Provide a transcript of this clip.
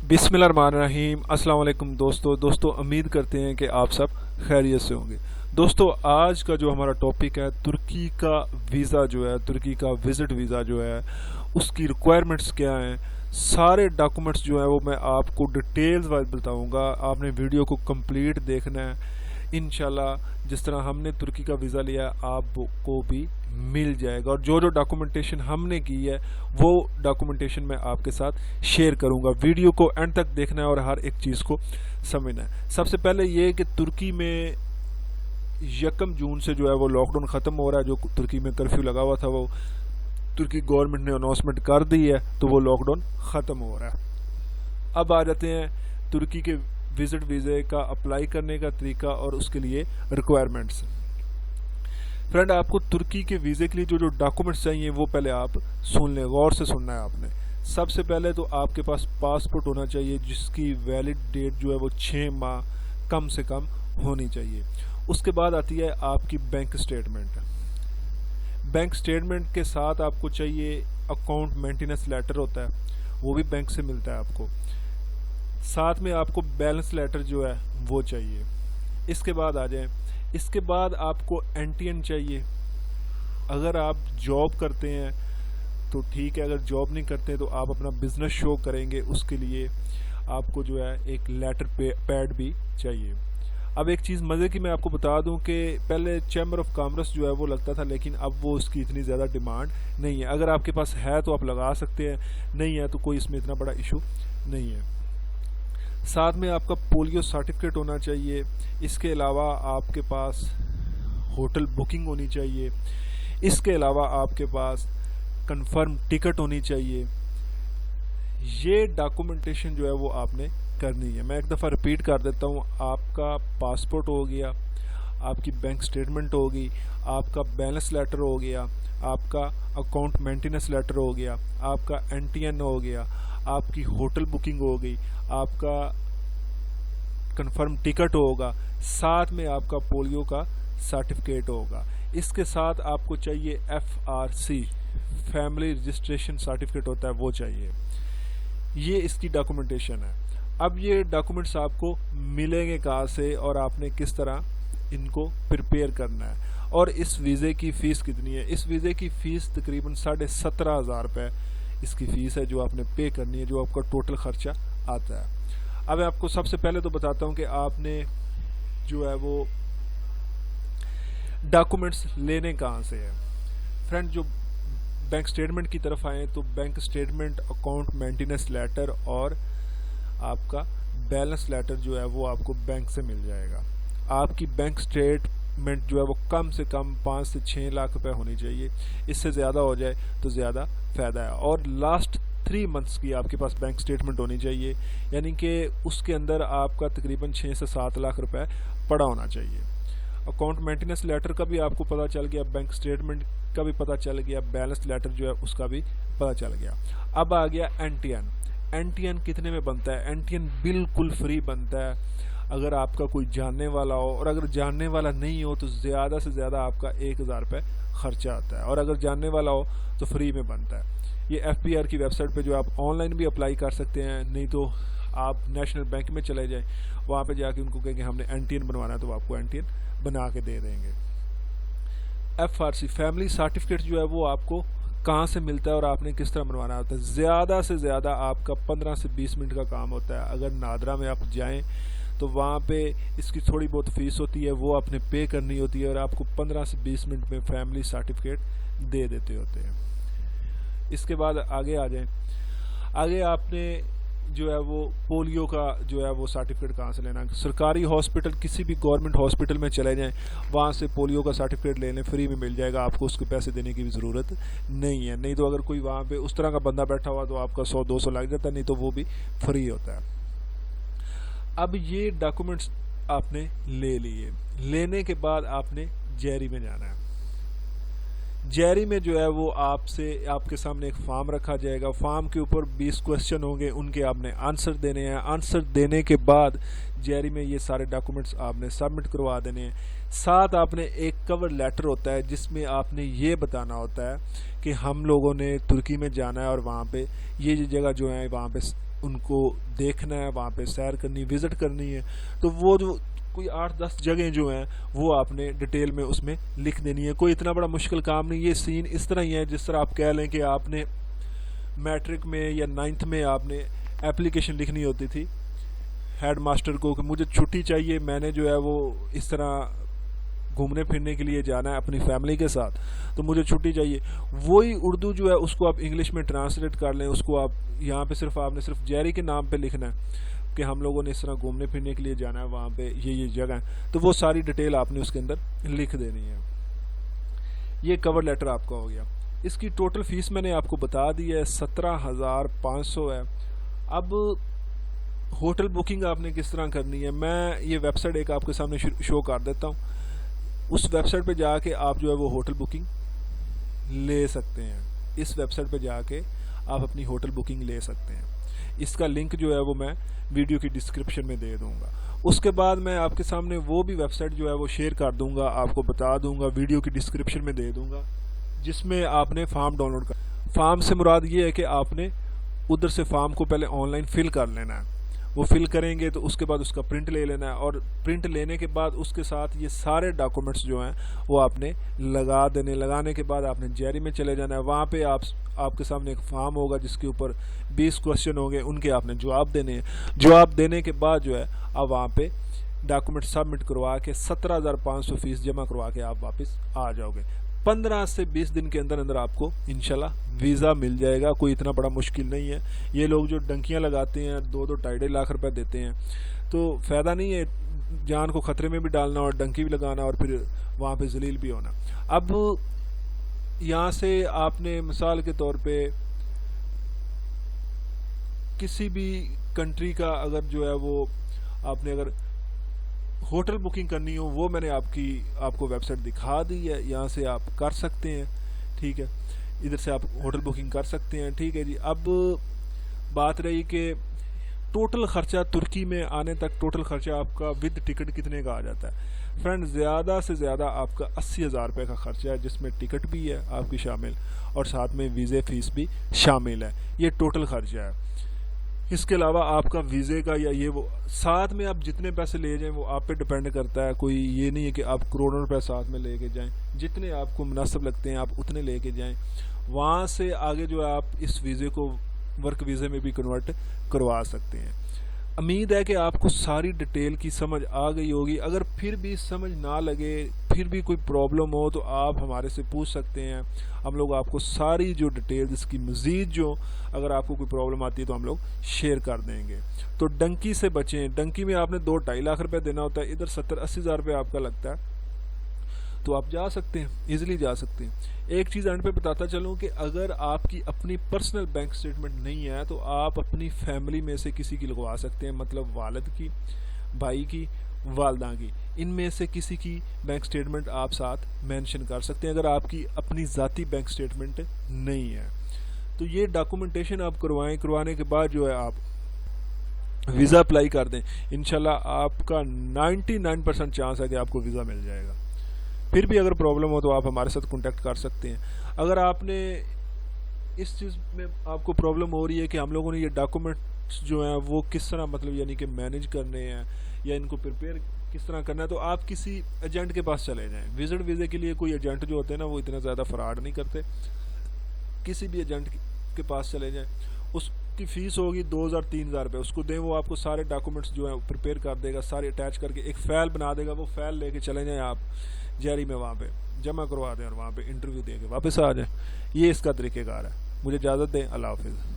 बिस्मिल्लाहिर्रहमानिर्रहीम। अस्सलाम वालेकुम दोस्तों उम्मीद करते हैं कि आप सब खैरियत से होंगे। दोस्तों आज का जो हमारा टॉपिक है तुर्की का वीज़ा जो है, तुर्की का विज़िट वीज़ा जो है उसकी रिक्वायरमेंट्स क्या हैं, सारे डॉक्यूमेंट्स जो हैं वो मैं आपको डिटेल्स वाइज बताऊंगा। आपने वीडियो को कंप्लीट देखना है। इंशाल्लाह जिस तरह हमने तुर्की का वीज़ा लिया आपको भी मिल जाएगा, और जो जो डॉक्यूमेंटेशन हमने की है वो डॉक्यूमेंटेशन मैं आपके साथ शेयर करूंगा। वीडियो को एंड तक देखना है और हर एक चीज़ को समझना है। सबसे पहले ये कि तुर्की में 1 जून से जो है वो लॉकडाउन ख़त्म हो रहा है। जो तुर्की में कर्फ्यू लगा हुआ था वो तुर्की गवर्नमेंट ने अनाउंसमेंट कर दी है, तो वो लॉकडाउन ख़त्म हो रहा है। अब आ जाते हैं तुर्की के विज़िट वीज़े का अप्लाई करने का तरीका और उसके लिए रिक्वायरमेंट्स। फ्रेंड, आपको तुर्की के वीज़े के लिए जो जो डॉक्यूमेंट्स चाहिए वो पहले आप सुन लें, गौर से सुनना है आपने। सबसे पहले तो आपके पास पासपोर्ट होना चाहिए जिसकी वैलिड डेट जो है वो 6 माह कम से कम होनी चाहिए। उसके बाद आती है आपकी बैंक स्टेटमेंट। बैंक स्टेटमेंट के साथ आपको चाहिए अकाउंट मेंटेनेंस लेटर होता है, वो भी बैंक से मिलता है आपको। साथ में आपको बैलेंस लेटर जो है वो चाहिए। इसके बाद आ जाएं, इसके बाद आपको एनटीएन चाहिए। अगर आप जॉब करते हैं तो ठीक है, अगर जॉब नहीं करते तो आप अपना बिजनेस शो करेंगे, उसके लिए आपको जो है एक लेटर पैड भी चाहिए। अब एक चीज़ मज़े की मैं आपको बता दूं कि पहले चैम्बर ऑफ कॉमर्स जो है वो लगता था, लेकिन अब वो उसकी इतनी ज़्यादा डिमांड नहीं है। अगर आपके पास है तो आप लगा सकते हैं, नहीं है तो कोई इसमें इतना बड़ा इशू नहीं है। साथ में आपका पोलियो सर्टिफिकेट होना चाहिए। इसके अलावा आपके पास होटल बुकिंग होनी चाहिए। इसके अलावा आपके पास कंफर्म टिकट होनी चाहिए। ये डॉक्यूमेंटेशन जो है वो आपने करनी है। मैं एक दफ़ा रिपीट कर देता हूँ। आपका पासपोर्ट हो गया, आपकी बैंक स्टेटमेंट होगी, आपका बैलेंस लेटर हो गया, आपका अकाउंट मेंटेनेंस लेटर हो गया, आपका एनटीएन हो गया, आपकी होटल बुकिंग हो गई, आपका कंफर्म टिकट होगा, साथ में आपका पोलियो का सर्टिफिकेट होगा। इसके साथ आपको चाहिए FRC, फैमिली रजिस्ट्रेशन सर्टिफिकेट होता है, वो चाहिए। ये इसकी डॉक्यूमेंटेशन है। अब ये डॉक्यूमेंट्स आपको मिलेंगे कहाँ से और आपने किस तरह इनको प्रिपेयर करना है, और इस वीज़े की फ़ीस कितनी है। इस वीज़े की फ़ीस तकरीबन 17,500 रुपये इसकी फ़ीस है जो आपने पे करनी है, जो आपका टोटल ख़र्चा आता है। अब मैं आपको सबसे पहले तो बताता हूँ कि आपने जो है वो डॉक्यूमेंट्स लेने कहाँ से है। फ्रेंड, जो बैंक स्टेटमेंट की तरफ आए तो bank statement, account maintenance letter और आपका बैलेंस लेटर जो है वो आपको बैंक से मिल जाएगा। आपकी बैंक स्टेटमेंट जो है वो कम से कम 5 से 6 लाख रुपए होनी चाहिए। इससे ज़्यादा हो जाए तो ज़्यादा फ़ायदा है। और लास्ट 3 मंथ्स की आपके पास बैंक स्टेटमेंट होनी चाहिए, यानी कि उसके अंदर आपका तकरीबन 6 से 7 लाख रुपए पड़ा होना चाहिए। अकाउंट मेंटेनेंस लेटर का भी आपको पता चल गया, बैंक स्टेटमेंट का भी पता चल गया, बैलेंस लेटर जो है उसका भी पता चल गया। अब आ गया एनटीएन। एनटीएन कितने में बनता है? एनटीएन बिल्कुल फ्री बनता है अगर आपका कोई जानने वाला हो, और अगर जानने वाला नहीं हो तो ज़्यादा से ज़्यादा आपका 1,000 रुपये खर्चा आता है, और अगर जानने वाला हो तो फ्री में बनता है। ये FPR की वेबसाइट पे जो आप ऑनलाइन भी अप्लाई कर सकते हैं, नहीं तो आप नेशनल बैंक में चले जाएं, वहाँ पे जाके उनको कहेंगे हमने एनटीएन बनवाना है तो आपको एनटीएन बना के दे देंगे। FRC फैमिली सर्टिफिकेट जो है वो आपको कहाँ से मिलता है और आपने किस तरह बनवाना होता है। ज़्यादा से ज़्यादा आपका 15 से 20 मिनट का काम होता है। अगर नादरा में आप जाएँ तो वहाँ पे इसकी थोड़ी बहुत फ़ीस होती है, वो आपने पे करनी होती है, और आपको 15 से 20 मिनट में फैमिली सर्टिफिकेट दे देते होते हैं। इसके बाद आगे आ जाएं। आगे आपने जो है वो पोलियो का जो है वो सर्टिफिकेट कहाँ से लेना है। सरकारी हॉस्पिटल, किसी भी गवर्नमेंट हॉस्पिटल में चले जाएं, वहाँ से पोलियो का सर्टिफिकेट ले लें, फ्री में मिल जाएगा, आपको उसके पैसे देने की भी ज़रूरत नहीं है। नहीं तो अगर कोई वहाँ पे उस तरह का बंदा बैठा हुआ तो आपका 100-200 लग जाता है, नहीं तो वो भी फ्री होता है। अब ये डॉक्यूमेंट्स आपने ले लिए। लेने के बाद आपने जेरी में जाना है। जेरी में जो है वो आपके सामने एक फॉर्म रखा जाएगा। फॉर्म के ऊपर 20 क्वेश्चन होंगे, उनके आपने आंसर देने हैं। आंसर देने के बाद जेरी में ये सारे डॉक्यूमेंट्स आपने सबमिट करवा देने हैं। साथ आपने एक कवर लेटर होता है जिसमें आपने ये बताना होता है कि हम लोगों ने तुर्की में जाना है और वहाँ पे ये जगह जो है वहाँ पे ان کو دیکھنا ہے، وہاں پہ سیر کرنی، وزٹ کرنی ہے، تو وہ جو کوئی 8-10 جگہیں جو ہیں وہ آپ نے ڈیٹیل میں اس میں لکھ دینی ہے. کوئی اتنا بڑا مشکل کام نہیں. یہ سین اس طرح ہی ہے جس طرح آپ کہہ لیں کہ آپ نے میٹرک میں یا 9th میں آپ نے اپلیکیشن لکھنی ہوتی تھی ہیڈ ماسٹر کو کہ مجھے چھٹی چاہیے، میں نے جو ہے وہ اس طرح گھومنے پھرنے کے لیے جانا ہے اپنی فیملی کے ساتھ، تو مجھے چھٹی چاہیے. وہی اردو جو ہے اس کو آپ انگلش میں ٹرانسلیٹ کر لیں، اس کو آپ یہاں پہ آپ نے صرف جیری کے نام پہ لکھنا ہے کہ ہم لوگوں نے اس طرح گھومنے پھرنے کے لیے جانا ہے، وہاں پہ یہ جگہ ہے، تو وہ ساری ڈیٹیل آپ نے اس کے اندر لکھ دینی ہے. یہ کور لیٹر آپ کا ہو گیا. اس کی ٹوٹل فیس میں نے آپ کو بتا دی ہے، 17,500 ہے. اب ہوٹل بکنگ آپ نے کس طرح کرنی ہے، میں یہ ویب سائٹ ایک آپ کے سامنے شو کر دیتا ہوں. اس ویب سائٹ پہ جا کے آپ جو ہے وہ ہوٹل بکنگ لے سکتے ہیں. اس ویب سائٹ پہ جا کے آپ اپنی ہوٹل بکنگ لے سکتے ہیں. اس کا لنک جو ہے وہ میں ویڈیو کی ڈسکرپشن میں دے دوں گا. اس کے بعد میں آپ کے سامنے وہ بھی ویب سائٹ جو ہے وہ شیئر کر دوں گا، آپ کو بتا دوں گا، ویڈیو کی ڈسکرپشن میں دے دوں گا، جس میں آپ نے فارم ڈاؤن لوڈ کر. فارم سے مراد یہ ہے کہ آپ نے ادھر سے فارم کو پہلے آن لائن فل کر لینا ہے. وہ فل کریں گے تو اس کے بعد اس کا پرنٹ لے لینا ہے، اور پرنٹ لینے کے بعد اس کے ساتھ یہ سارے ڈاکومنٹس جو ہیں وہ آپ نے لگا دینے. لگانے کے بعد آپ نے جیری میں چلے جانا ہے. وہاں پہ آپ کے سامنے ایک فارم ہوگا جس کے اوپر 20 کوشچن ہوں گے، ان کے آپ نے جواب دینے ہیں. جواب دینے کے بعد جو ہے آپ وہاں پہ ڈاکومنٹ سبمٹ کروا کے 17,500 فیس جمع کروا کے آپ واپس آ جاؤ گے. 15 سے 20 دن کے اندر اندر آپ کو انشاءاللہ ویزا مل جائے گا. کوئی اتنا بڑا مشکل نہیں ہے. یہ لوگ جو ڈنکیاں لگاتے ہیں 2-2 لاکھ روپے دیتے ہیں، تو فائدہ نہیں ہے جان کو خطرے میں بھی ڈالنا اور ڈنکی بھی لگانا اور پھر وہاں پہ ذلیل بھی ہونا. اب یہاں سے آپ نے مثال کے طور پہ کسی بھی کنٹری کا اگر جو ہے وہ آپ نے اگر ہوٹل بکنگ کرنی ہو، وہ میں نے آپ کو ویب سائٹ دکھا دی ہے، یہاں سے آپ کر سکتے ہیں. ٹھیک ہے، ادھر سے آپ ہوٹل بکنگ کر سکتے ہیں. ٹھیک ہے جی. اب بات رہی کہ ٹوٹل خرچہ ترکی میں آنے تک، ٹوٹل خرچہ آپ کا ود ٹکٹ کتنے کا آ جاتا ہے. فرینڈ زیادہ سے زیادہ آپ کا 80,000 روپے کا خرچہ ہے، جس میں ٹکٹ بھی ہے آپ کی شامل اور ساتھ میں ویزے فیس بھی شامل ہے. یہ ٹوٹل خرچہ ہے. اس کے علاوہ آپ کا ویزے کا یا یہ وہ ساتھ میں آپ جتنے پیسے لے جائیں وہ آپ پہ ڈیپینڈ کرتا ہے. کوئی یہ نہیں ہے کہ آپ کروڑوں روپے ساتھ میں لے کے جائیں، جتنے آپ کو مناسب لگتے ہیں آپ اتنے لے کے جائیں. وہاں سے آگے جو ہے آپ اس ویزے کو ورک ویزے میں بھی کنورٹ کروا سکتے ہیں. امید ہے کہ آپ کو ساری ڈیٹیل کی سمجھ آ گئی ہوگی. اگر پھر بھی سمجھ نہ لگے، پھر بھی کوئی پرابلم ہو تو آپ ہمارے سے پوچھ سکتے ہیں. ہم لوگ آپ کو ساری جو ڈیٹیل اس کی مزید جو اگر آپ کو کوئی پرابلم آتی ہے تو ہم لوگ شیئر کر دیں گے. تو ڈنکی سے بچیں. ڈنکی میں آپ نے 2-2.5 لاکھ روپے دینا ہوتا ہے، ادھر 70-80 ہزار روپے آپ کا لگتا ہے. تو آپ جا سکتے ہیں، ایزیلی جا سکتے ہیں. ایک چیز اینڈ پہ بتاتا چلوں کہ اگر آپ کی اپنی پرسنل بینک سٹیٹمنٹ نہیں ہے تو آپ اپنی فیملی میں سے کسی کی لگوا سکتے ہیں، مطلب والد کی، بھائی کی، والدہ کی. ان میں سے کسی کی بینک سٹیٹمنٹ آپ ساتھ مینشن کر سکتے ہیں اگر آپ کی اپنی ذاتی بینک سٹیٹمنٹ نہیں ہے. تو یہ ڈاکومنٹیشن آپ کروائیں. کروانے کے بعد جو ہے آپ ویزا اپلائی کر دیں. انشاءاللہ آپ کا 99% چانس ہے کہ آپ کو ویزا مل جائے گا. پھر بھی اگر پرابلم ہو تو آپ ہمارے ساتھ کانٹیکٹ کر سکتے ہیں. اگر آپ نے اس چیز میں آپ کو پرابلم ہو رہی ہے کہ ہم لوگوں نے یہ ڈاکومنٹس جو ہیں وہ کس طرح مطلب یعنی کہ مینیج کرنے ہیں یا ان کو پریپیئر کس طرح کرنا ہے، تو آپ کسی ایجنٹ کے پاس چلے جائیں. وزٹ ویزے کے لیے کوئی ایجنٹ جو ہوتے ہیں نا وہ اتنا زیادہ فراڈ نہیں کرتے. کسی بھی ایجنٹ کے پاس چلے جائیں. اس کی فیس ہوگی 2,000-3,000 روپے. اس کو دیں، وہ آپ کو سارے ڈاکومنٹس جو ہیں پریپیئر کر دے گا، سارے اٹیچ کر کے ایک فائل بنا دے گا. وہ فائل لے کے چلے جائیں آپ جیری میں، وہاں پہ جمع کروا دیں اور وہاں پہ انٹرویو دے کے واپس آ جائیں. یہ اس کا طریقہ کار ہے. مجھے اجازت دیں. اللہ حافظ.